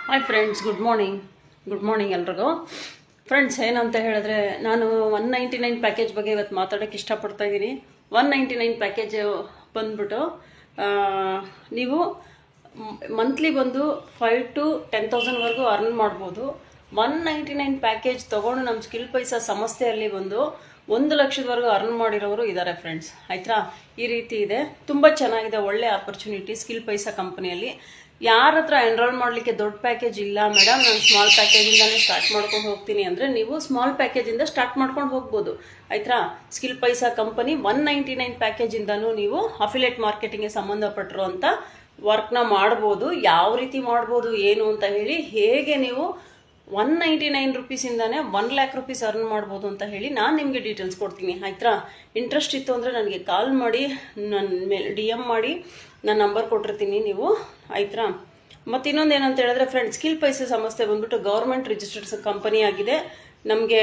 Hi friends, good morning ಎಲ್ರಿಗೂ. Friends, ಏನಂತ ಹೇಳಿದ್ರೆ, ನಾನು 199 ಪ್ಯಾಕೇಜ್ ಬಗ್ಗೆ ಇವತ್ತು ಮಾತಾಡೋಕ್ಕೆ ಇಷ್ಟಪಡ್ತಾ ಇದ್ದೀನಿ. 199 ಪ್ಯಾಕೇಜ್ ಬಂದ್ಬಿಟ್ಟು ನೀವು ಮಂತ್ಲಿ ಬಂದು 5 to 10,000ವರೆಗೂ ಅರ್ನ್ ಮಾಡ್ಬೋದು. 199 ಪ್ಯಾಕೇಜ್ ತೊಗೊಂಡು ನಮ್ಮ ಸ್ಕಿಲ್ ಪೈಸಾ ಸಂಸ್ಥೆಯಲ್ಲಿ ಬಂದು 1 ಲಕ್ಷದವರೆಗೂ ಅರ್ನ್ ಮಾಡಿರೋರು ಇದ್ದಾರೆ ಫ್ರೆಂಡ್ಸ್. ಆಯ್ತಾ, ಈ ರೀತಿ ಇದೆ. ತುಂಬ ಚೆನ್ನಾಗಿದೆ, ಒಳ್ಳೆ ಆಪರ್ಚುನಿಟಿ ಸ್ಕಿಲ್ ಪೈಸಾ ಕಂಪನಿಯಲ್ಲಿ. ಯಾರ ಹತ್ರ ಎನ್ರೋಲ್ ಮಾಡಲಿಕ್ಕೆ ದೊಡ್ಡ ಪ್ಯಾಕೇಜ್ ಇಲ್ಲ ಮೇಡಮ್, ನಾನು ಸ್ಮಾಲ್ ಪ್ಯಾಕೇಜಿಂದಾನೇ ಸ್ಟಾರ್ಟ್ ಮಾಡ್ಕೊಂಡು ಹೋಗ್ತೀನಿ ಅಂದರೆ ನೀವು ಸ್ಮಾಲ್ ಪ್ಯಾಕೇಜಿಂದ ಸ್ಟಾರ್ಟ್ ಮಾಡ್ಕೊಂಡು ಹೋಗ್ಬೋದು. ಆಯ್ತಾ, ಸ್ಕಿಲ್ ಪೈಸಾ ಕಂಪನಿ 199 ಪ್ಯಾಕೇಜಿಂದನೂ ನೀವು ಅಫಿಲಿಯೇಟ್ ಮಾರ್ಕೆಟಿಂಗ್ಗೆ ಸಂಬಂಧಪಟ್ಟಿರುವಂಥ ವರ್ಕ್ನ ಮಾಡ್ಬೋದು. ಯಾವ ರೀತಿ ಮಾಡ್ಬೋದು ಏನು ಅಂತ ಹೇಳಿ, ಹೇಗೆ ನೀವು 199 ರುಪೀಸಿಂದಾನೇ 1 ಲ್ಯಾಕ್ ರುಪೀಸ್ ಅರ್ನ್ ಮಾಡ್ಬೋದು ಅಂತ ಹೇಳಿ ನಾನು ನಿಮಗೆ ಡೀಟೇಲ್ಸ್ ಕೊಡ್ತೀನಿ. ಆಯ್ತಾ, ಇಂಟ್ರೆಸ್ಟ್ ಇತ್ತು ಅಂದರೆ ನನಗೆ ಕಾಲ್ ಮಾಡಿ, ನನ್ನ ಮೇಲೆ DM ಮಾಡಿ, ನಾನು ನಂಬರ್ ಕೊಟ್ಟಿರ್ತೀನಿ ನೀವು. ಆಯ್ತಾ, ಮತ್ತು ಇನ್ನೊಂದು ಏನಂತ ಹೇಳಿದ್ರೆ ಫ್ರೆಂಡ್ಸ್, ಸ್ಕಿಲ್ ಪೈಸಾ ಸಂಸ್ಥೆ ಬಂದ್ಬಿಟ್ಟು ಗೌರ್ಮೆಂಟ್ ರಿಜಿಸ್ಟರ್ಡ್ ಕಂಪನಿ ಆಗಿದೆ. ನಮಗೆ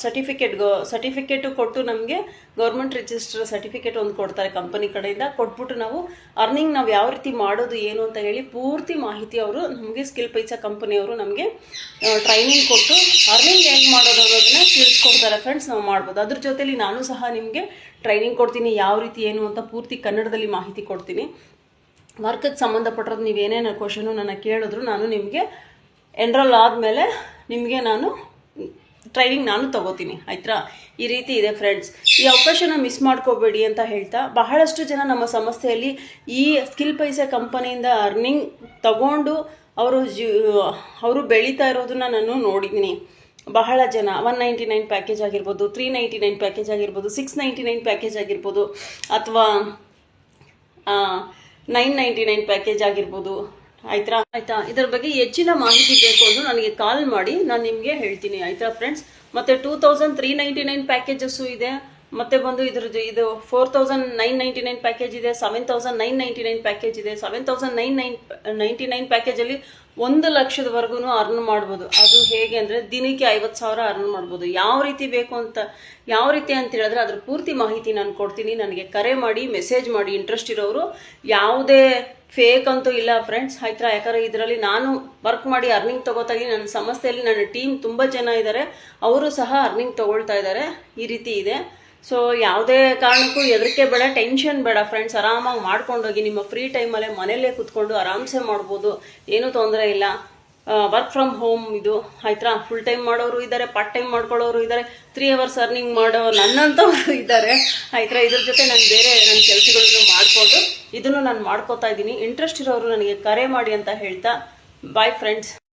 ಸರ್ಟಿಫಿಕೇಟು ಕೊಟ್ಟು ನಮಗೆ ಗೌರ್ಮೆಂಟ್ ರಿಜಿಸ್ಟರ್ ಸರ್ಟಿಫಿಕೇಟ್ ಒಂದು ಕೊಡ್ತಾರೆ ಕಂಪನಿ ಕಡೆಯಿಂದ. ಕೊಟ್ಬಿಟ್ಟು ನಾವು ಅರ್ನಿಂಗ್ ನಾವು ಯಾವ ರೀತಿ ಮಾಡೋದು ಏನು ಅಂತ ಹೇಳಿ ಪೂರ್ತಿ ಮಾಹಿತಿ ಅವರು ನಮಗೆ ಸ್ಕಿಲ್ ಪೈಸಾ ಕಂಪನಿಯವರು ನಮಗೆ ಟ್ರೈನಿಂಗ್ ಕೊಟ್ಟು ಅರ್ನಿಂಗ್ ಹೇಗೆ ಮಾಡೋದು ಅನ್ನೋದನ್ನ ತಿಳಿಸ್ಕೊಡ್ತಾರೆ ಫ್ರೆಂಡ್ಸ್. ನಾವು ಮಾಡ್ಬೋದು. ಅದ್ರ ಜೊತೆಲಿ ನಾನು ಸಹ ನಿಮಗೆ ಟ್ರೈನಿಂಗ್ ಕೊಡ್ತೀನಿ, ಯಾವ ರೀತಿ ಏನು ಅಂತ ಪೂರ್ತಿ ಕನ್ನಡದಲ್ಲಿ ಮಾಹಿತಿ ಕೊಡ್ತೀನಿ. ವರ್ಕಿಗೆ ಸಂಬಂಧಪಟ್ಟಿರೋದು ನೀವೇನೇನು ಕ್ವಶನು ನನ್ನ ಕೇಳಿದ್ರು ನಾನು ನಿಮಗೆ ಎನ್ರೋಲ್ ಆದಮೇಲೆ ನಿಮಗೆ ನಾನು ಟ್ರೈನಿಂಗ್ ನಾನು ತಗೋತೀನಿ. ಆಯ್ತಾ, ಈ ರೀತಿ ಇದೆ ಫ್ರೆಂಡ್ಸ್. ಈ ಅವಕಾಶನ ಮಿಸ್ ಮಾಡ್ಕೋಬೇಡಿ ಅಂತ ಹೇಳ್ತಾ, ಬಹಳಷ್ಟು ಜನ ನಮ್ಮ ಸಂಸ್ಥೆಯಲ್ಲಿ ಈ ಸ್ಕಿಲ್ ಪೈಸಾ ಕಂಪನಿಯಿಂದ ಅರ್ನಿಂಗ್ ತಗೊಂಡು ಅವರು ಬೆಳೀತಾ ಇರೋದನ್ನ ನಾನು ನೋಡಿದ್ದೀನಿ. ಬಹಳ ಜನ 199 ಪ್ಯಾಕೇಜ್ ಆಗಿರ್ಬೋದು, 399 ಪ್ಯಾಕೇಜ್ ಆಗಿರ್ಬೋದು, 699 ಪ್ಯಾಕೇಜ್ ಆಗಿರ್ಬೋದು, ಅಥವಾ 999 ಪ್ಯಾಕೇಜ್ ಆಗಿರ್ಬೋದು. ಆಯ್ತಾ, ಇದರ ಬಗ್ಗೆ ಹೆಚ್ಚಿನ ಮಾಹಿತಿ ಬೇಕು ಅಂದ್ರೆ ನನಗೆ ಕಾಲ್ ಮಾಡಿ, ನಾನು ನಿಮಗೆ ಹೇಳ್ತೀನಿ. ಆಯ್ತಾ ಫ್ರೆಂಡ್ಸ್, ಮತ್ತೆ 2399 ಪ್ಯಾಕೇಜಸ್ಸು ಇದೆ. ಮತ್ತೆ ಬಂದು ಇದು 4999 ಪ್ಯಾಕೇಜ್ ಇದೆ, 7999 ಪ್ಯಾಕೇಜ್ ಇದೆ. 7999 ಪ್ಯಾಕೇಜಲ್ಲಿ 1 ಲಕ್ಷದವರೆಗೂ ಅರ್ನ್ ಮಾಡ್ಬೋದು. ಅದು ಹೇಗೆ ಅಂದರೆ ದಿನಕ್ಕೆ 50,000 ಅರ್ನ್ ಮಾಡ್ಬೋದು. ಯಾವ ರೀತಿ ಅಂತ ಹೇಳಿದ್ರೆ ಅದ್ರ ಪೂರ್ತಿ ಮಾಹಿತಿ ನಾನು ಕೊಡ್ತೀನಿ. ನನಗೆ ಕರೆ ಮಾಡಿ, ಮೆಸೇಜ್ ಮಾಡಿ, ಇಂಟ್ರೆಸ್ಟ್ ಇರೋರು. ಯಾವುದೇ ಫೇಕ್ ಅಂತೂ ಇಲ್ಲ ಫ್ರೆಂಡ್ಸ್. ಆಯ್ತಾ, ಯಾಕಂದರೆ ಇದರಲ್ಲಿ ನಾನು ವರ್ಕ್ ಮಾಡಿ ಅರ್ನಿಂಗ್ ತೊಗೋತಾ ಇದ್ದೀನಿ. ನನ್ನ ಸಂಸ್ಥೆಯಲ್ಲಿ ನನ್ನ ಟೀಮ್ ತುಂಬ ಜನ ಇದ್ದಾರೆ, ಅವರು ಸಹ ಅರ್ನಿಂಗ್ ತೊಗೊಳ್ತಾ ಇದ್ದಾರೆ. ಈ ರೀತಿ ಇದೆ. ಸೊ ಯಾವುದೇ ಕಾರಣಕ್ಕೂ ಹೆದರಿಕೆ ಬೇಡ, ಟೆನ್ಷನ್ ಬೇಡ ಫ್ರೆಂಡ್ಸ್. ಆರಾಮಾಗಿ ಮಾಡ್ಕೊಂಡೋಗಿ ನಿಮ್ಮ ಫ್ರೀ ಟೈಮಲ್ಲೇ ಮನೆಯಲ್ಲೇ ಕೂತ್ಕೊಂಡು ಆರಾಮ್ಸೆ ಮಾಡ್ಬೋದು, ಏನೂ ತೊಂದರೆ ಇಲ್ಲ. ವರ್ಕ್ ಫ್ರಮ್ ಹೋಮ್ ಇದು. ಆಯ್ತಾ, ಫುಲ್ ಟೈಮ್ ಮಾಡೋರು ಇದ್ದಾರೆ, ಪಾರ್ಟ್ ಟೈಮ್ ಮಾಡ್ಕೊಳ್ಳೋರು ಇದ್ದಾರೆ, 3 hours ಅರ್ನಿಂಗ್ ಮಾಡೋ ನನ್ನಂಥವ್ರು ಇದ್ದಾರೆ. ಆಯ್ತಾ, ಇದ್ರ ಜೊತೆ ನಾನು ಬೇರೆ ನನ್ನ ಕೆಲಸಗಳನ್ನು ಮಾಡಿಕೊಂಡು ಇದನ್ನು ನಾನು ಮಾಡ್ಕೋತಾ ಇದ್ದೀನಿ. ಇಂಟ್ರೆಸ್ಟ್ ಇರೋರು ನನಗೆ ಕರೆ ಮಾಡಿ ಅಂತ ಹೇಳ್ತಾ, ಬಾಯ್ ಫ್ರೆಂಡ್ಸ್.